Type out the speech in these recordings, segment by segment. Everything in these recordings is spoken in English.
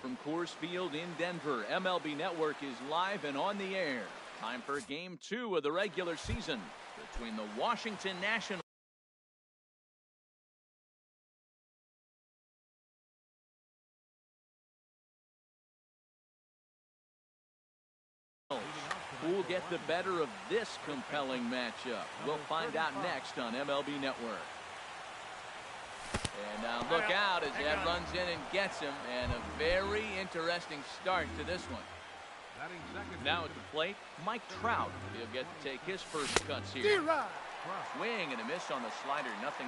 from Coors Field in Denver, MLB Network is live and on the air. Time for Game 2 of the regular season between the Washington Nationals who will get the better of this compelling matchup. We'll find out next on MLB Network. And now look out as Ed runs in and gets him, and a very interesting start to this one. Now at the plate, Mike Trout. He'll get to take his first cuts here. Swing and a miss on the slider, 0-1.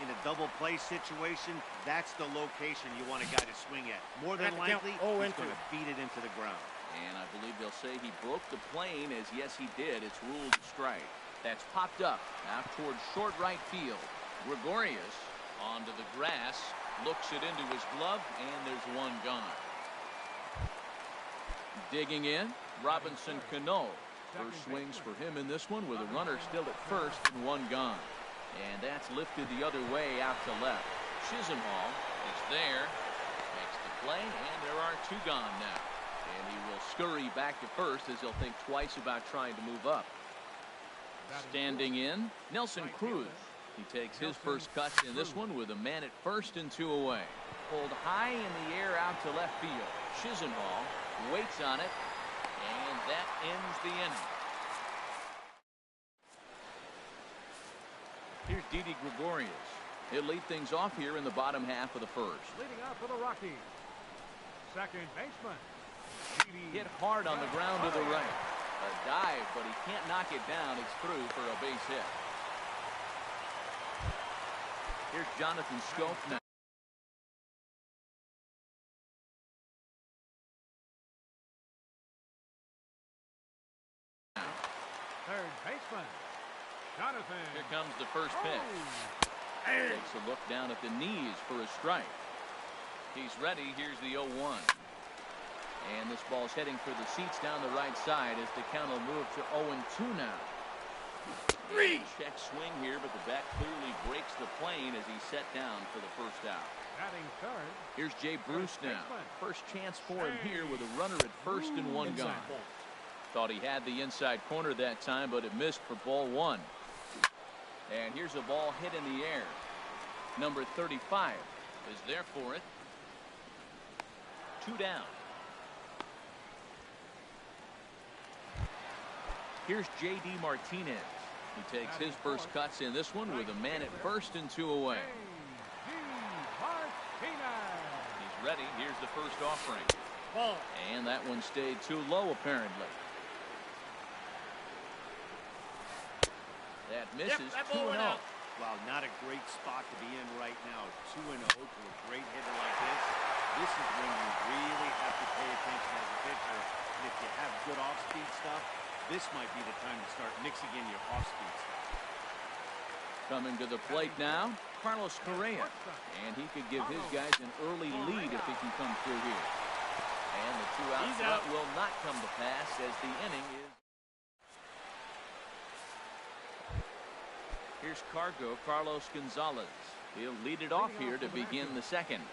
In a double play situation, that's the location you want a guy to swing at. More than likely, he's going to beat it into the ground. And I believe they'll say he broke the plane, as yes he did. It's ruled a strike. That's popped up out towards short right field. Gregorius onto the grass, looks it into his glove, and there's one gone. Digging in, Robinson Cano. First swings for him in this one with a runner still at first and one gone. And that's lifted the other way out to left. Chisenhall is there, makes the play, and there are two gone now. And he will scurry back to first as he'll think twice about trying to move up. Standing in, Nelson Cruz. He takes his first cuts in this one with a man at first and two away. Pulled high in the air out to left field. Chisenhall waits on it, and that ends the inning. Here's Didi Gregorius. He'll lead things off here in the bottom half of the first. Leading off for the Rockies, second baseman. Hit hard on the ground to the right. A dive, but he can't knock it down. It's through for a base hit. Here's Jonathan Schoop now. Third baseman, Jonathan. Here comes the first pitch. Takes a look down at the knees for a strike. He's ready. Here's the 0-1. And this ball's heading for the seats down the right side as the count will move to 0-2 now. Check swing here, but the bat clearly breaks the plane as he's set down for the first out. Batting third. Here's Jay Bruce now. First chance for him here with a runner at first and one gone. Thought he had the inside corner that time, but it missed for ball one. And here's a ball hit in the air. Number 35 is there for it. Two down. Here's J.D. Martinez. He takes his first cuts in this one with a man at first and two away. He's ready. Here's the first offering. And that one stayed too low apparently. That misses. 2-0. Wow, not a great spot to be in right now. 2-0 to a great hitter like this. This is when you really have to pay attention as a pitcher. And if you have good off-speed stuff, this might be the time to start mixing in your off-speed stuff. Coming to the plate now, Carlos Correa. And he could give his guys an early lead if he can come through here. And the two-out threat will not come to pass as the inning is. Here's Carlos Gonzalez. He'll lead it off here to begin the second.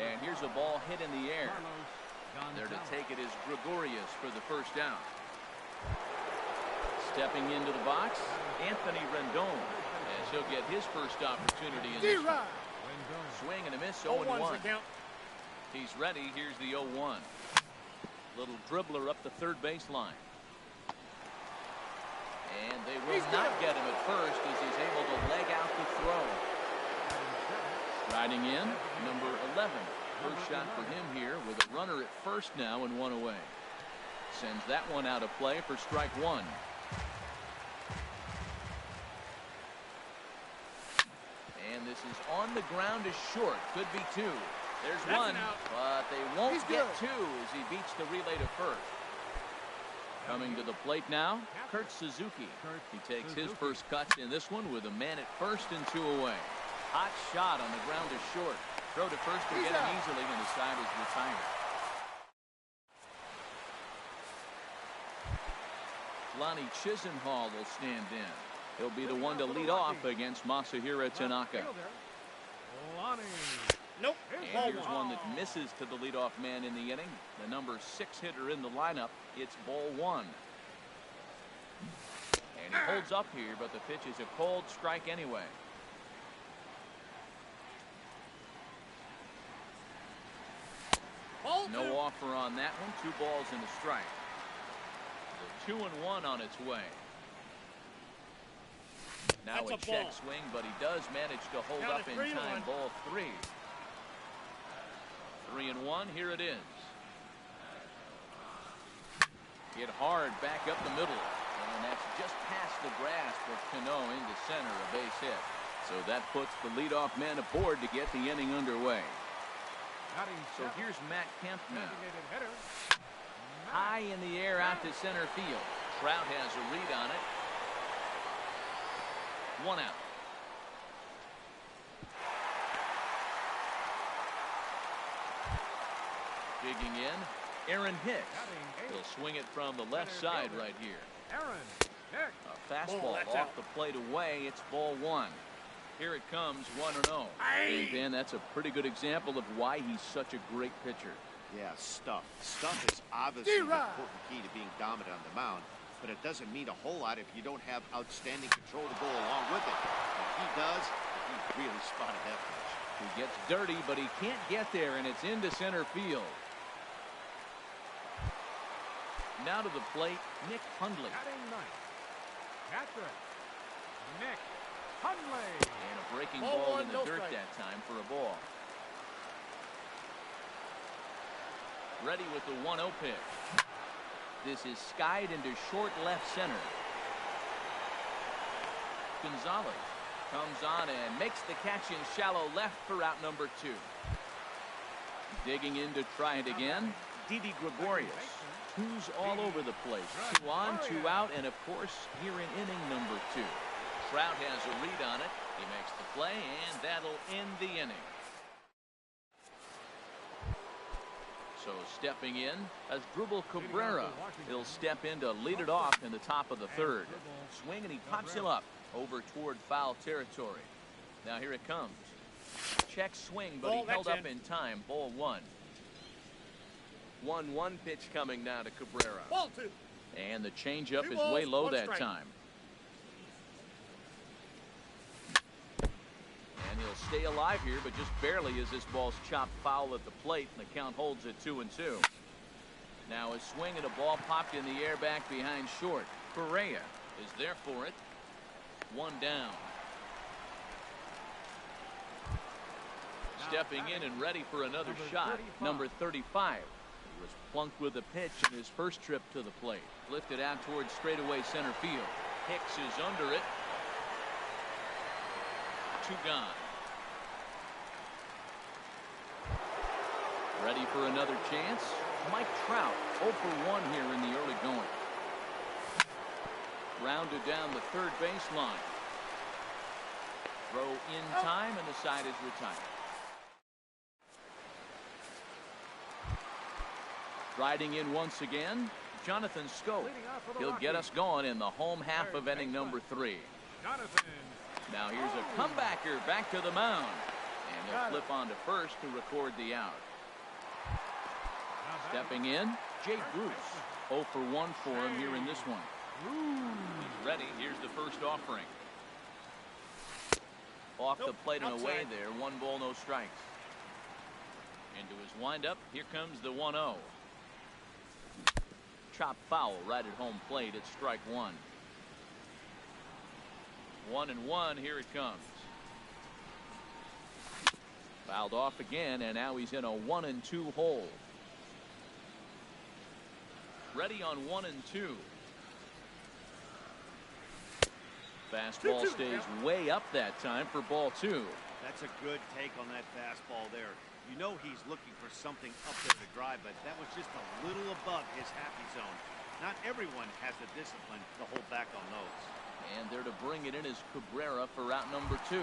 And here's a ball hit in the air. There to take it is Gregorius for the first down. Stepping into the box, Anthony Rendon, as he'll get his first opportunity in this one. Swing and a miss, 0-1. He's ready. Here's the 0-1. Little dribbler up the third baseline. And they will not get him at first as he's able to leg out the throw. Riding in, number 11. First shot for him here with a runner at first now and one away. Sends that one out of play for strike one. And this is on the ground is short. Could be two. There's one, but they won't get two as he beats the relay to first. Coming to the plate now, Kurt Suzuki. He takes his first cuts in this one with a man at first and two away. Hot shot on the ground is short. Throw to first will get him easily, and the side is retired. Lonnie Chisenhall will stand in. He'll be the one to lead off against Masahiro Tanaka. Nope. And here's one that misses to the leadoff man in the inning. The number 6 hitter in the lineup. It's ball 1. And he holds up here, but the pitch is a cold strike anyway. No offer on that one. 2 balls and a strike. The 2-1 on its way. Now a check swing, but he does manage to hold up in time. Ball 3. 3-1. Here it is. Hit hard back up the middle. And that's just past the grasp of Cano into center, a base hit. So that puts the leadoff man aboard to get the inning underway. So here's Matt Kemp now. High in the air out to center field. Trout has a read on it. 1 out. Digging in, Aaron Hicks. He'll swing it from the left side right here. A fastball off the plate away. It's ball 1. Here it comes, 1-0. And Ben, that's a pretty good example of why he's such a great pitcher. Yeah, stuff. Stuff is obviously an important key to being dominant on the mound, but it doesn't mean a whole lot if you don't have outstanding control to go along with it. And he does. He really spotted that pitch. He gets dirty, but he can't get there, and it's into center field. Now to the plate, Nick Hundley. Nick Hundley. And a breaking ball in the dirt that time for a ball. Ready with the 1-0 pitch. This is skied into short left center. Gonzalez comes on and makes the catch in shallow left for out number 2. Digging in to try it again, Didi Gregorius. 2's all over the place. 2 on, 2 out, and of course here in inning number 2. Trout has a read on it. He makes the play, and that'll end the inning. So stepping in as Asdrubal Cabrera. He'll step in to lead it off in the top of the 3rd. Swing, and he pops him up over toward foul territory. Now here it comes. Check swing, but he held up in time. Ball 1. 1-1 pitch coming now to Cabrera. Ball 2. And the changeup is way low that time. And he'll stay alive here, but just barely as this ball's chopped foul at the plate, and the count holds at 2-2. Now a swing and a ball popped in the air back behind short. Correa is there for it. 1 down. Stepping in and ready for another shot. Number 35. He was plunked with a pitch in his first trip to the plate. Lifted out towards straightaway center field. Hicks is under it. 2 gone. Ready for another chance. Mike Trout 0 for 1 here in the early going. Rounded down the 3rd baseline. Throw in time, and the side is retired. Riding in once again, Jonathan Schoop. He'll get us going in the home half of inning number 3. Now here's a comebacker back to the mound. And he'll flip on to first to record the out. Stepping in, Jay Bruce. 0 for 1 for him here in this one. He's ready. Here's the first offering. Off the plate and away there. 1 ball, no strikes. Into his windup. Here comes the 1-0. Chop foul right at home plate. It's strike 1. 1-1. Here it comes. Fouled off again, and now he's in a 1-2 hole. Ready on 1-2. Fastball stays way up that time for ball 2. That's a good take on that fastball there. You know he's looking for something up there to drive, but that was just a little above his happy zone. Not everyone has the discipline to hold back on those. And there to bring it in is Cabrera for out number 2.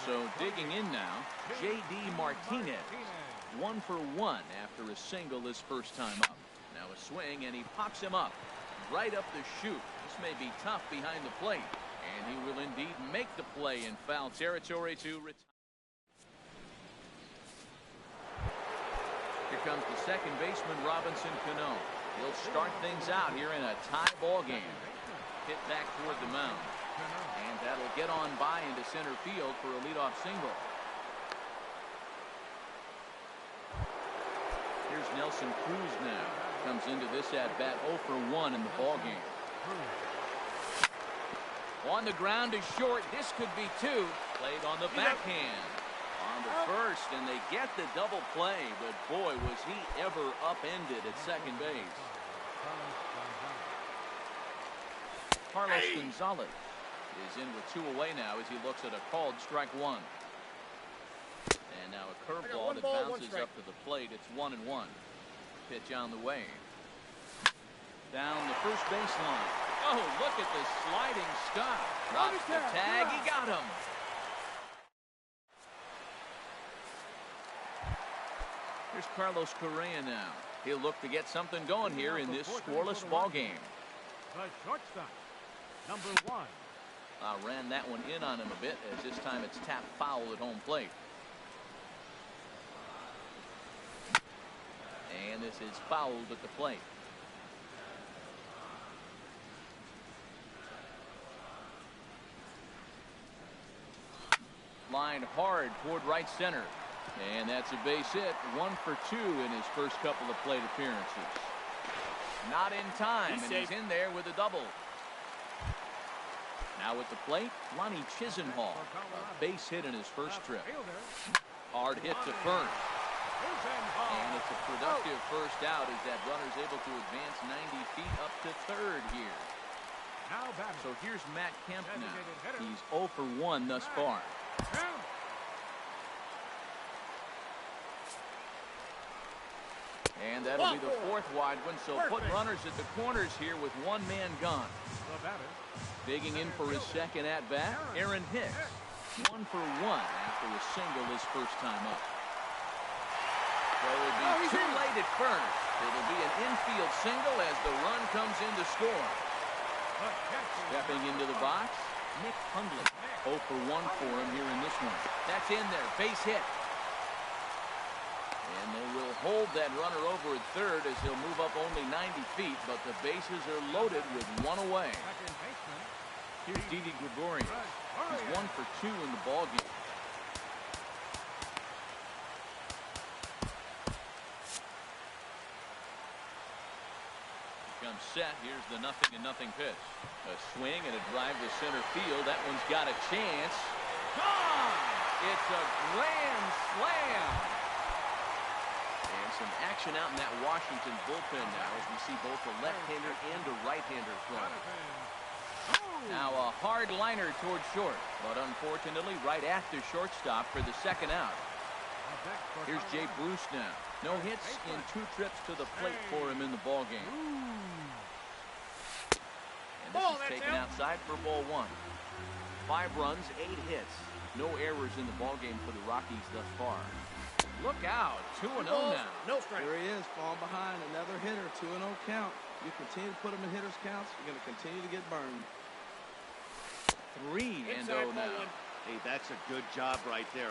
So digging in now, J.D. Martinez. 1 for 1 after a single his first time up. Now a swing, and he pops him up right up the chute. This may be tough behind the plate, and he will indeed make the play in foul territory to retire. comes the second baseman, Robinson Cano. He'll start things out here in a tie ball game. Hit back toward the mound. And that'll get on by into center field for a leadoff single. Here's Nelson Cruz now. Comes into this at bat 0 for 1 in the ball game. On the ground to short. This could be 2. Played on the backhand. On the first, and they get the double play, but boy, was he ever upended at second base. Carlos Gonzalez is in with 2 away now as he looks at a called strike 1. And now a curveball that bounces up to the plate. It's 1-1. Pitch on the way. Down the first baseline. Oh, look at the sliding stop. Drops the tag. He got him. Here's Carlos Correa now. He'll look to get something going here in this scoreless ball game. The shortstop, number 1. Ran that one in on him a bit, as this time it's tapped foul at home plate. And this is fouled at the plate. Line hard toward right center. And that's a base hit. 1 for 2 in his first couple of plate appearances. Not in time, and he's in there with a double. Now at the plate, Lonnie Chisenhall. A base hit in his first trip. Hard hit to first. And it's a productive first out as that runner's able to advance 90 feet up to third here. So here's Matt Kemp now. He's 0 for 1 thus far. And that'll be the 4th wide one, so put runners at the corners here with 1 man gone. Digging in for his second at-bat, Aaron Hicks. 1 for 1 after a single his first time up. So it'll be too late at first. It'll be an infield single as the run comes in to score. Stepping into the box, Nick Hundley. 0 for 1 for him here in this one. That's in there, base hit. And they will hold that runner over at third as he'll move up only 90 feet, but the bases are loaded with 1 away. Here's Didi Gregorius. He's 1 for 2 in the ballgame. Comes set. Here's the 0-0 pitch. A swing and a drive to center field. That one's got a chance. Gone! It's a grand slam. And some action out in that Washington bullpen now as we see both a left-hander and a right-hander throwing. Now a hard liner towards short, but unfortunately right at the shortstop for the second out. Here's Jay Bruce now. No hits in 2 trips to the plate for him in the ballgame. And this is taken outside for ball 1. 5 runs, 8 hits. No errors in the ballgame for the Rockies thus far. Look out, 2-0 now. No strike. There he is, fall behind, another hitter, 2-0 count. You continue to put him in hitters' counts, you're going to continue to get burned. 3-0 now. Hey, that's a good job right there.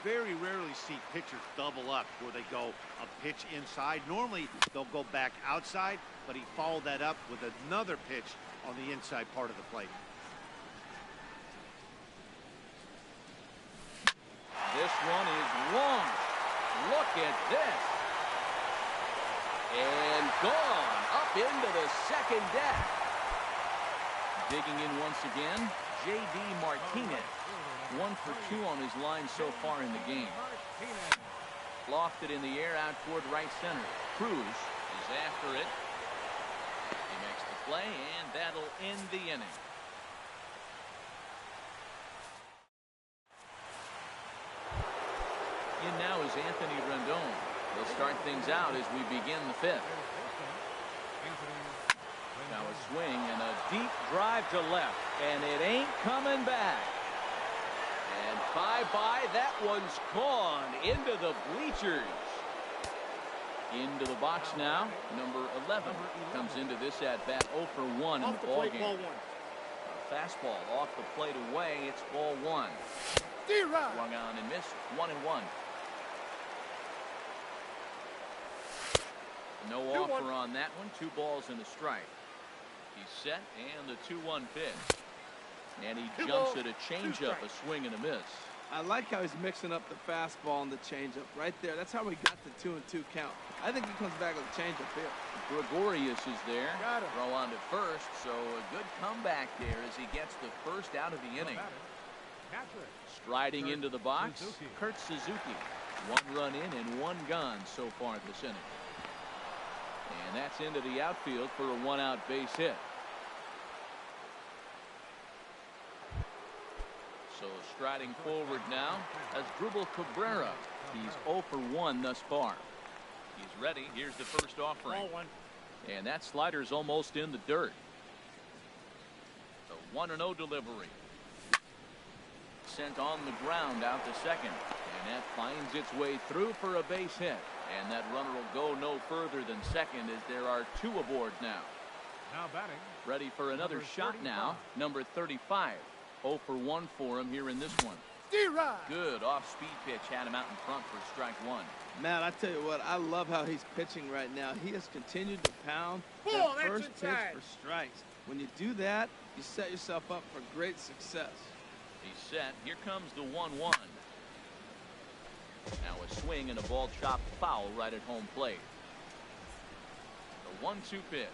Very rarely see pitchers double up where they go a pitch inside. Normally, they'll go back outside, but he followed that up with another pitch on the inside part of the plate. This one is long. Look at this. And gone up into the second deck. Digging in once again, J.D. Martinez. 1 for 2 on his line so far in the game. Lofted in the air out toward right center. Cruz is after it. He makes the play, and that'll end the inning. In now is Anthony Rendon. He'll start things out as we begin the 5th. Now a swing and a deep drive to left, and it ain't coming back. And bye-bye, that one's gone into the bleachers. Into the box now, number 11 comes into this at-bat 0 for 1 in the ballgame. Fastball off the plate away, it's ball 1. Swung on and missed, 1-1. No offer on that one. 2 balls and a strike. He's set, and the 2-1 pitch. And he jumps at a changeup, a swing and a miss. I like how he's mixing up the fastball and the changeup right there. That's how we got the 2-2 count. I think he comes back with a changeup here. Gregorius is there. Throw on to first, so a good comeback there as he gets the first out of the inning. Striding into the box, Kurt Suzuki. 1 run in and 1 gone so far this inning. And that's into the outfield for a 1-out base hit. So striding forward now as Dribble Cabrera. He's 0 for 1 thus far. He's ready. Here's the first offering. And that slider's almost in the dirt. The 1-0 delivery. Sent on the ground out to second. And that finds its way through for a base hit. And that runner will go no further than second as there are 2 aboard now. Now batting. Ready for another shot now. Number 35. 0 for 1 for him here in this one. Good off-speed pitch had him out in front for strike 1. Man, I tell you what, I love how he's pitching right now. He has continued to pound that first pitch for strikes. When you do that, you set yourself up for great success. He's set. Here comes the 1-1. Now a swing and a ball chopped foul right at home plate. The 1-2 pitch.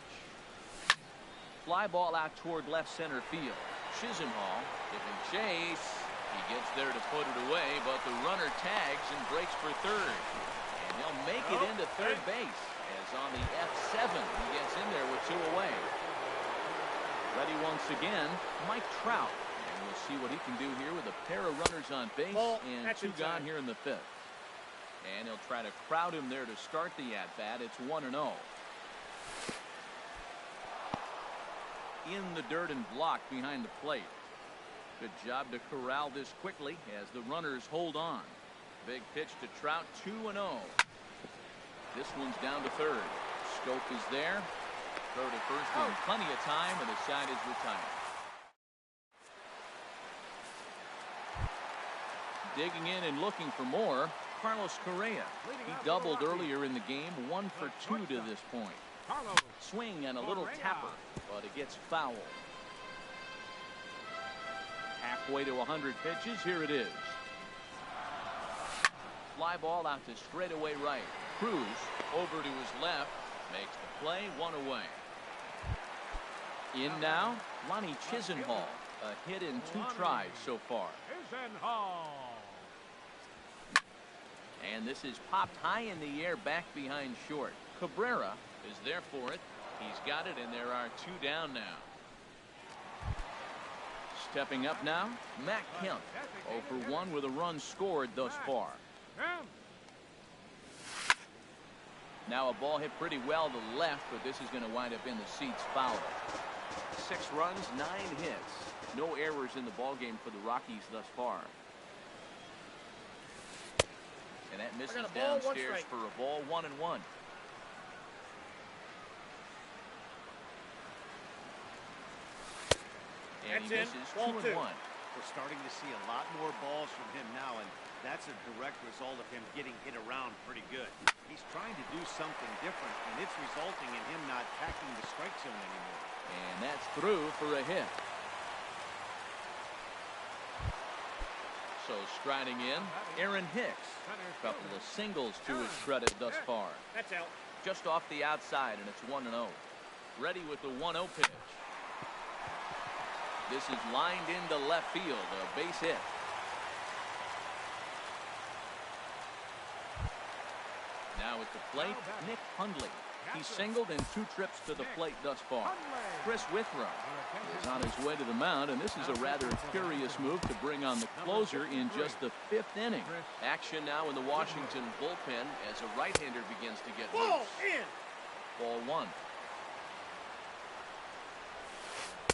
Fly ball out toward left center field. Chisenhall giving chase. He gets there to put it away, but the runner tags and breaks for third. And he'll make it into third base as on the F7 he gets in there with 2 away. Ready once again, Mike Trout. And we'll see what he can do here with a pair of runners on base and 2 gone here in the 5th. And he'll try to crowd him there to start the at-bat. It's 1-0. In the dirt and blocked behind the plate. Good job to corral this quickly as the runners hold on. Big pitch to Trout, 2-0. This one's down to third. Scope is there. Throw to first in plenty of time, and the side is retired. Digging in and looking for more, Carlos Correa. He doubled earlier in the game, 1 for 2 to this point. Swing and a little tapper, but it gets foul. Halfway to 100 pitches, here it is. Fly ball out to straightaway right. Cruz over to his left, makes the play, 1 away. In now, Lonnie Chisenhall. A hit in 2 tries so far. And this is popped high in the air back behind short. Cabrera is there for it. He's got it, and there are 2 down now. Stepping up now, Matt Kemp. 0 for 1 with a run scored thus far. Now a ball hit pretty well to the left, but this is going to wind up in the seats foul. 6 runs, 9 hits. No errors in the ballgame for the Rockies thus far. And that misses downstairs for a ball, 1-1. And he misses 2-1. We're starting to see a lot more balls from him now, and that's a direct result of him getting hit around pretty good. He's trying to do something different, and it's resulting in him not attacking the strike zone anymore. And that's through for a hit. So striding in, Aaron Hicks. A couple of singles to his credit thus far. That's out. Just off the outside, and it's 1-0. Ready with the 1-0 pitch. This is lined into left field, a base hit. Now at the plate, Nick Hundley. He's singled in 2 trips to the plate thus far. Chris Withrow is on his way to the mound, and this is a rather curious move to bring on the closer in just the 5th inning. Action now in the Washington bullpen as a right-hander begins to get loose. Ball 1.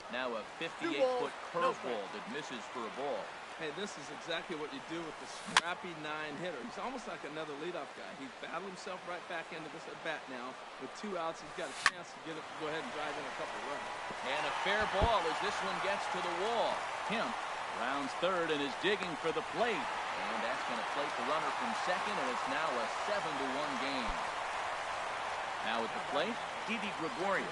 Now a 58-foot curveball that misses for a ball. Hey, this is exactly what you do with the scrappy 9-hitter. He's almost like another leadoff guy. He's battled himself right back into this at-bat now. With 2 outs, he's got a chance to get it, go ahead and drive in a couple runs. And a fair ball as this one gets to the wall. Kemp rounds third and is digging for the plate. And that's going to plate the runner from second, and it's now a 7-1 game. Now at the plate, Didi Gregorius.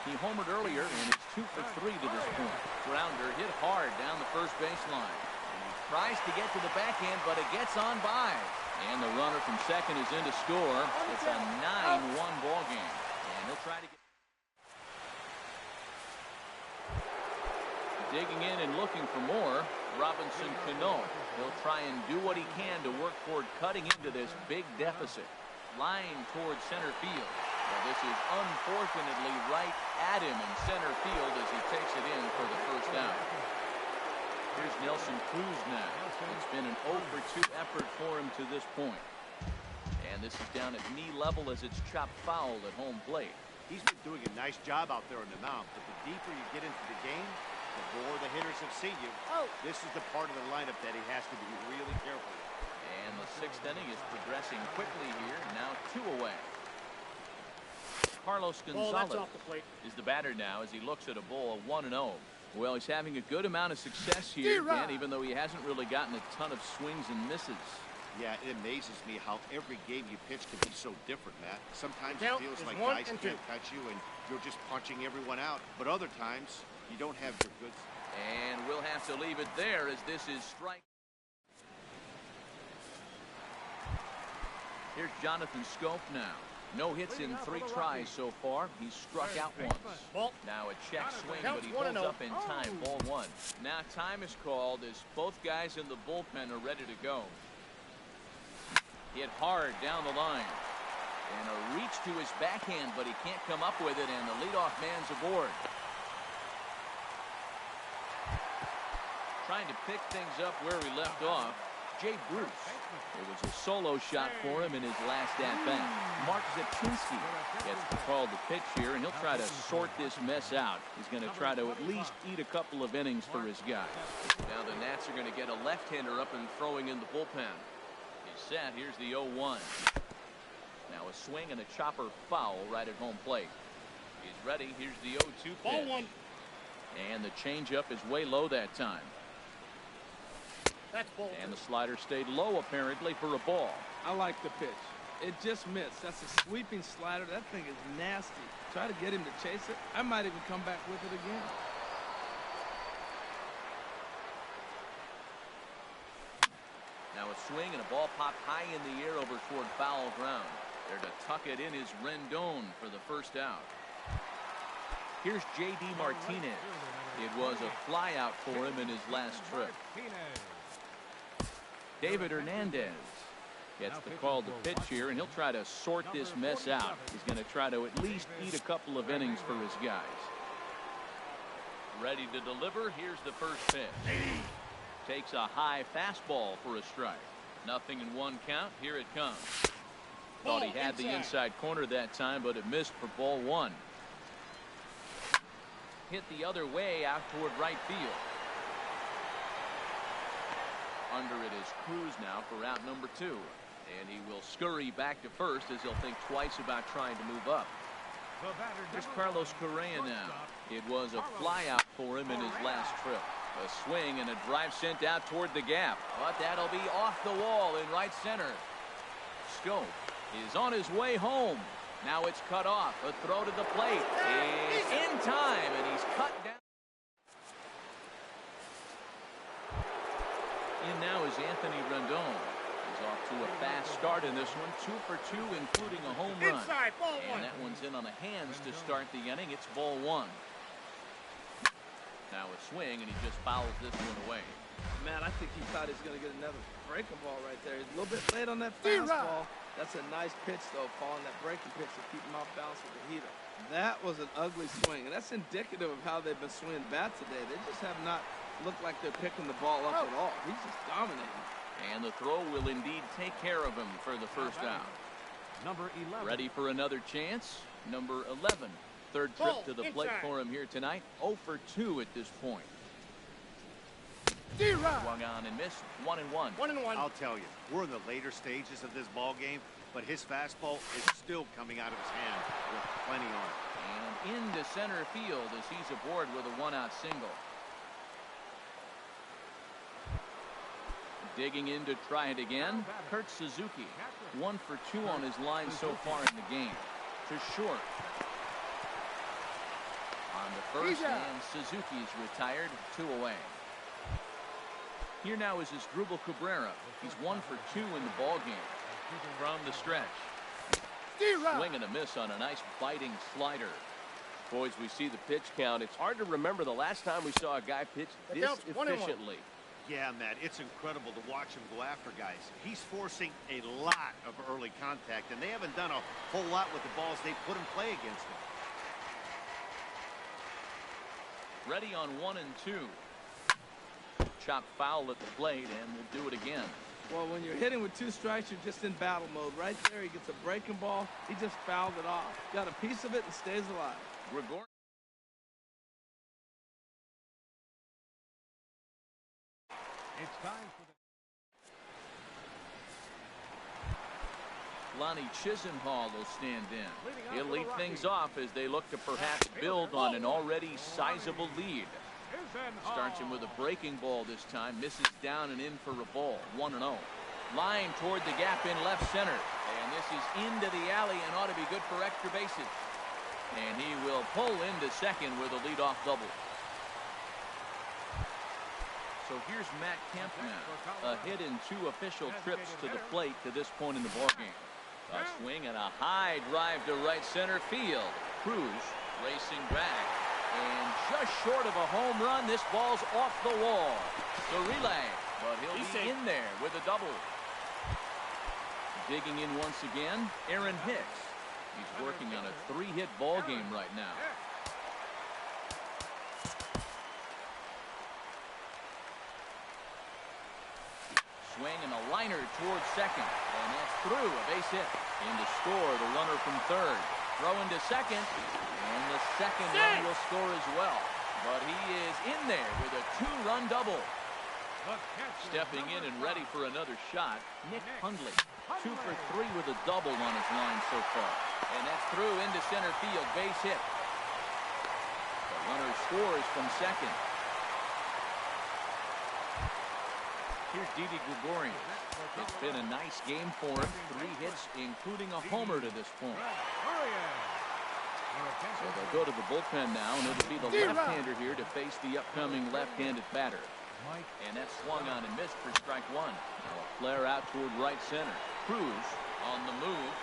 He homered earlier and is 2 for 3 to this point. Grounder hit hard down the first baseline. And he tries to get to the backhand, but it gets on by. And the runner from second is in to score. It's a 9-1 ball game. And he'll try to get... Digging in and looking for more, Robinson Cano. He'll try and do what he can to work toward cutting into this big deficit. Line towards center field. Well, this is unfortunately right at him in center field as he takes it in for the first out. Here's Nelson Cruz now. It's been an 0 for 2 effort for him to this point. And this is down at knee level as it's chopped foul at home plate. He's been doing a nice job out there on the mound, but the deeper you get into the game, the more the hitters have seen you. This is the part of the lineup that he has to be really careful with. And the 6th inning is progressing quickly here. Now 2 away. Carlos Gonzalez is the batter now as he looks at a ball of 1-0. Well, he's having a good amount of success here, Dan, even though he hasn't really gotten a ton of swings and misses. Yeah, it amazes me how every game you pitch can be so different, Matt. Sometimes it feels like guys can't touch you and you're just punching everyone out. But other times, you don't have your goods. And we'll have to leave it there as this is strike. Here's Jonathan Scope now. No hits in 3 tries so far. He's struck out once. Now a check swing, but he holds up in time. Ball 1. Now time is called as both guys in the bullpen are ready to go. Hit hard down the line. And a reach to his backhand, but he can't come up with it, and the leadoff man's aboard. Trying to pick things up where we left off, Jay Bruce. It was a solo shot for him in his last at-bat. Mark Zepinski gets the call to pitch here, and he'll try to sort this mess out. He's going to try to at least eat a couple of innings for his guys. Now the Nats are going to get a left-hander up and throwing in the bullpen. He's set. Here's the 0-1. Now a swing and a chopper foul right at home plate. He's ready. Here's the 0-2 pitch. Ball 1. And the changeup is way low that time. And the slider stayed low apparently for a ball. I like the pitch. It just missed. That's a sweeping slider. That thing is nasty. Try to get him to chase it. I might even come back with it again. Now a swing and a ball popped high in the air over toward foul ground. There to tuck it in is Rendon for the first out. Here's J.D. Martinez. It was a fly out for him in his last trip. David Hernandez gets the call to pitch here, and he'll try to sort this mess out. He's going to try to at least eat a couple of innings for his guys. Ready to deliver. Here's the first pitch. Takes a high fastball for a strike. Nothing in 1 count. Here it comes. Thought he had the inside corner that time, but it missed for ball 1. Hit the other way out toward right field. Under it is Cruz now for out number 2. And he will scurry back to first as he'll think twice about trying to move up. There's Carlos Correa now. It was a fly out for him in his last trip. A swing and a drive sent out toward the gap. But that'll be off the wall in right center. Scope is on his way home. Now it's cut off. A throw to the plate is in time, and he's cut down. In now is Anthony Rendon. He's off to a fast start in this one. 2 for 2, including a home run. And that one's in on the hands to start the inning. It's ball 1. Now a swing, and he just fouls this one away. Man, I think he thought he was going to get another breaking ball right there. He's a little bit late on that fastball. That's a nice pitch, though, following that breaking pitch to keep him off balance with the heater. That was an ugly swing, and that's indicative of how they've been swinging bat today. They just have not looked like they're picking the ball up at all. He's just dominating. And the throw will indeed take care of him for the first out. Number 11. Ready for another chance? Number 11. Third trip to the plate for him here tonight. 0 for 2 at this point. Swung on and missed. 1-1. I'll tell you, we're in the later stages of this ball game, but his fastball is still coming out of his hand with plenty on it. And into center field as he's aboard with a 1-out single. Digging in to try it again, Kurt Suzuki. 1 for 2 on his line so far in the game. to short. On the first, and Suzuki's retired, 2 away. Here now is Asdrubal Cabrera. He's 1 for 2 in the ball game. From the stretch. Swing and a miss on a nice biting slider. Boys, we see the pitch count. It's hard to remember the last time we saw a guy pitch this efficiently. Yeah, Matt, it's incredible to watch him go after guys. He's forcing a lot of early contact, and they haven't done a whole lot with the balls they put in play against him. Ready on 1 and 2. Chop foul at the plate, and we'll do it again. Well, when you're hitting with 2 strikes, you're just in battle mode. Right there, he gets a breaking ball. He just fouled it off. Got a piece of it and stays alive. Gregor. It's time for the Lonnie Chisenhall will stand in. He'll lead things off as they look to perhaps build on an already sizable lead. Starts him with a breaking ball this time. Misses down and in for a ball. 1-0. Line toward the gap in left center. And this is into the alley and ought to be good for extra bases. And he will pull into second with a leadoff double. So here's Matt Kemp now. A hit in 2 official trips to the plate to this point in the ballgame. A swing and a high drive to right center field. Cruz racing back. And just short of a home run, this ball's off the wall. The relay, but he'll be in there with a double. Digging in once again, Aaron Hicks. He's working on a 3-hit ball game right now. Swing and a liner towards second, and that's through. A base hit. In to score, the runner from third. Throw into second, and the second run will score as well. But he is in there with a 2-run double. Stepping in and ready for another shot, Nick Hundley. 2 for 3 with a double on his line so far. And that's through into center field, base hit. The runner scores from second. Here's Didi Gregorius. It's been a nice game for him. 3 hits, including a homer to this point. So they'll go to the bullpen now, and it'll be the left-hander here to face the upcoming left-handed batter. And that's swung on and missed for strike 1. Now a flare out toward right center. Cruz on the move.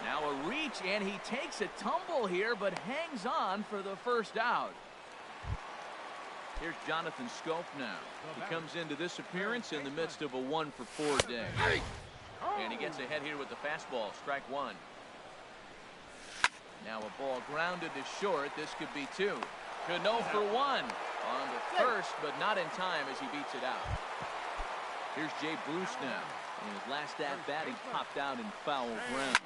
Now a reach, and he takes a tumble here, but hangs on for the first out. Here's Jonathan Scope now. He comes into this appearance in the midst of a 1-for-4 day. And he gets ahead here with the fastball, strike 1. Now a ball grounded to short. This could be 2. Cano for 1 on the first, but not in time as he beats it out. Here's Jay Bruce now. In his last at-bat, he popped out in foul ground.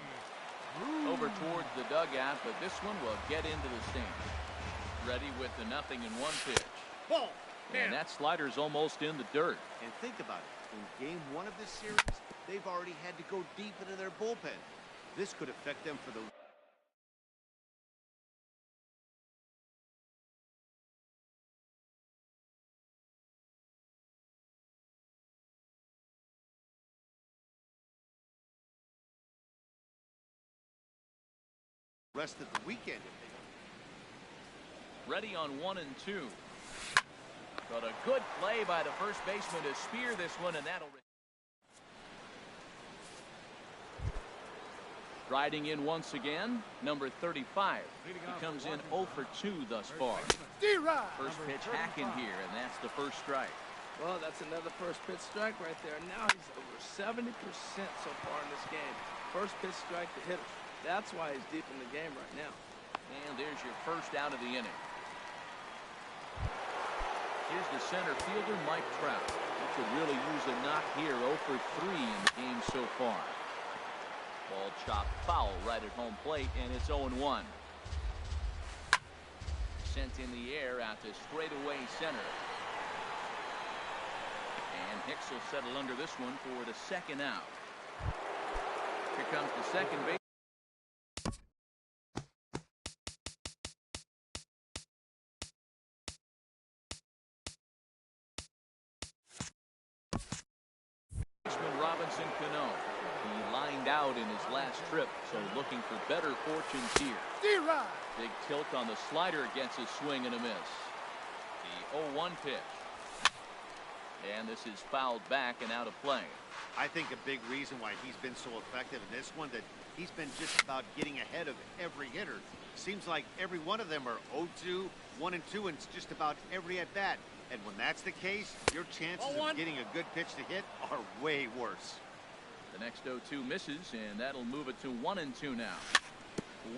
Over towards the dugout, but this one will get into the stands. Ready with the 0-1 pitch. Ball. And that slider's almost in the dirt. And think about it. In game 1 of this series, they've already had to go deep into their bullpen. This could affect them for the rest of the weekend. Ready on 1 and 2. But a good play by the first baseman to spear this one, and that'll. Riding in once again, number 35. He comes in 0 for 2 thus far. First pitch hacking here, and that's the first strike. Well, that's another first pitch strike right there. Now he's over 70% so far in this game. First pitch strike to hitter. That's why he's deep in the game right now. And there's your first out of the inning. Here's the center fielder, Mike Trout. He could really use a knock here. 0 for 3 in the game so far. Ball chopped foul right at home plate, and it's 0-1. Sent in the air out to straightaway center. And Hicks will settle under this one for the second out. Here comes the second base. Cano. He lines banged out in his last trip, so looking for better fortunes here. Big tilt on the slider gets a swing and a miss. The 0-1 pitch. And this is fouled back and out of play. I think a big reason why he's been so effective in this one, that he's been just about getting ahead of every hitter. Seems like every one of them are 0-2, 1-2, and it's just about every at bat. And when that's the case, your chances of getting a good pitch to hit are way worse. The next 0-2 misses, and that'll move it to 1-2 now.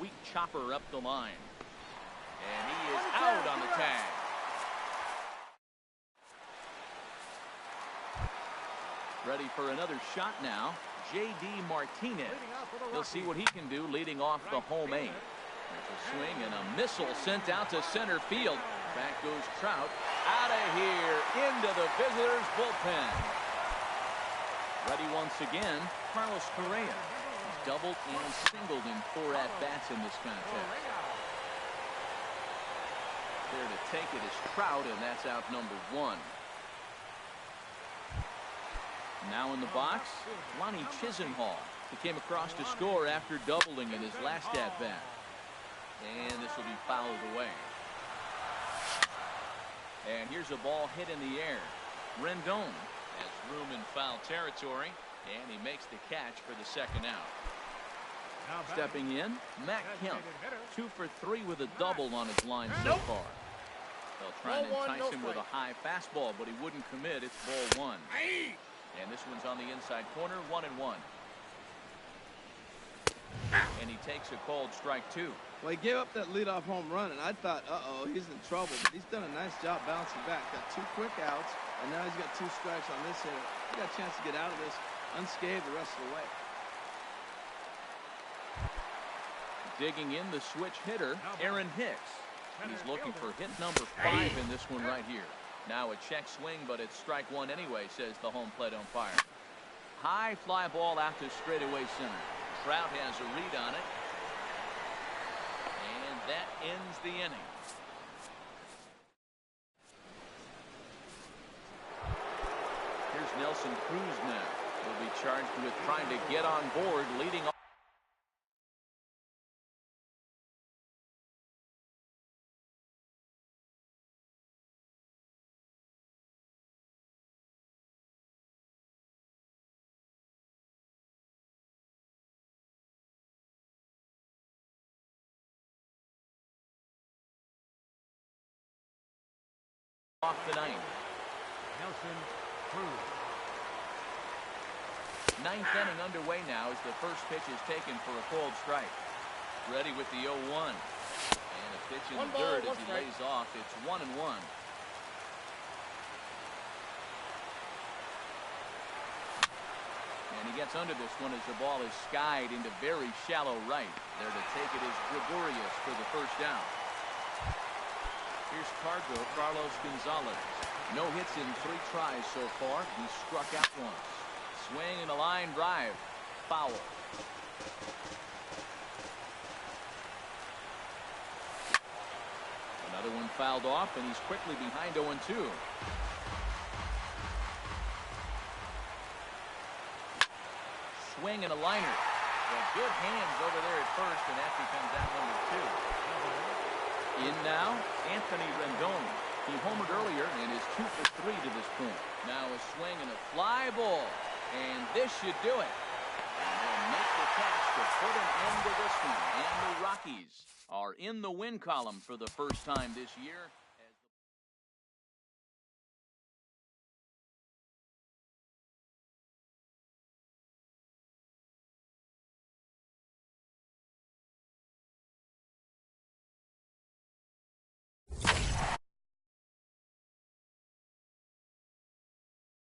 Weak chopper up the line. And he is out on the tag. Ready for another shot now. J.D. Martinez. He'll see what he can do leading off the home eight. There's a swing and a missile sent out to center field. Back goes Trout. Out of here into the visitors' bullpen. Ready once again, Carlos Correa. He's doubled and singled in 4 at-bats in this contest. There to take it is Trout, and that's out number 1. Now in the box, Lonnie Chisenhall. He came across to score after doubling in his last at-bat. And this will be fouled away. And here's a ball hit in the air. Rendon has room in foul territory, and he makes the catch for the second out. Stepping in, Matt Kemp. 2 for 3 with a double on his line so far. They'll try and entice him with a high fastball, but he wouldn't commit. It's ball 1. And this one's on the inside corner, 1-1. And he takes a called strike 2. Well, he gave up that leadoff home run, and I thought, uh-oh, he's in trouble. But he's done a nice job bouncing back. Got 2 quick outs, and now he's got 2 strikes on this hitter. He got a chance to get out of this unscathed the rest of the way. Digging in the switch hitter, Aaron Hicks. He's looking for hit number 5 in this one right here. Now a check swing, but it's strike 1 anyway, says the home plate umpire. High fly ball out to straightaway center. Trout has a read on it. And that ends the inning. Here's Nelson Cruz now. He'll be charged with trying to get on board, leading off. Off the 9th. Nelson Cruz. 9th inning underway now as the first pitch is taken for a called strike. Ready with the 0-1. And a pitch in the dirt as he lays off. It's 1-1. And he gets under this one as the ball is skied into very shallow right. There to take it is Gregorius for the first down. Here's Carlos Gonzalez. No hits in 3 tries so far. He struck out once. Swing and a line drive. Foul. Another one fouled off, and he's quickly behind 0-2. Swing and a liner. Well, good hands over there at first, and that becomes out number 2. In now, Anthony Rendon. He homered earlier and is 2 for 3 to this point. Now a swing and a fly ball. And this should do it. And they'll make the catch to put an end to this one. And the Rockies are in the win column for the first time this year.